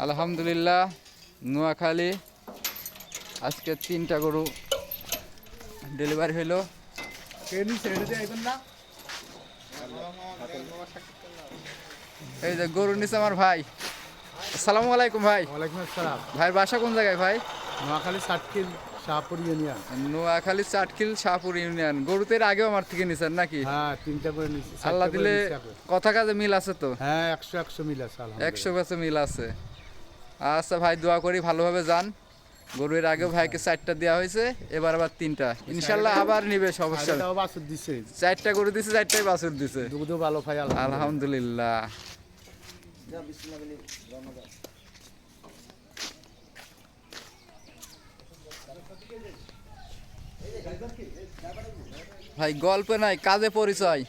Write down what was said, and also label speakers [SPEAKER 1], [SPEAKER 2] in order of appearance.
[SPEAKER 1] আলহামদুলিল্লাহ নোয়াখালী আজকে 3টা গরু ডেলিভারি হইলো। এই যে গরু নিছে আমার ভাই। আসসালামু আলাইকুম ভাই।
[SPEAKER 2] ওয়ালাইকুম আসসালাম।
[SPEAKER 1] ভাইয়ের বাসা কোন জায়গায় ভাই?
[SPEAKER 2] নোয়াখালী সাতকিল শাহপুর ইউনিয়ন।
[SPEAKER 1] নোয়াখালী চাটখিল শাহপুর ইউনিয়ন। গরুতের আগেও আমার থেকে নিছেন নাকি?
[SPEAKER 2] হ্যাঁ, 3টা করে নিচ্ছি।
[SPEAKER 1] আল্লাহ দিলে কথা কাজে মিল আছে তো?
[SPEAKER 2] হ্যাঁ, 100 মিল আছে।
[SPEAKER 1] 100 মিল আছে। আচ্ছা ভাই, দোয়া করি ভালোভাবে যান। গরুর আগেও ভাইকে 4টা দেওয়া হয়েছে, এবার আবার 3টা। ইনশাল্লাহ আবার নিবে, সমস্যা নেই। 4টা গরু দিছে, 4টাই বাছুর দিছে।
[SPEAKER 2] দুধ ভালো ভাই,
[SPEAKER 1] আলহামদুলিল্লাহ। ভাই গল্প নাই, কাজে পরিচয়।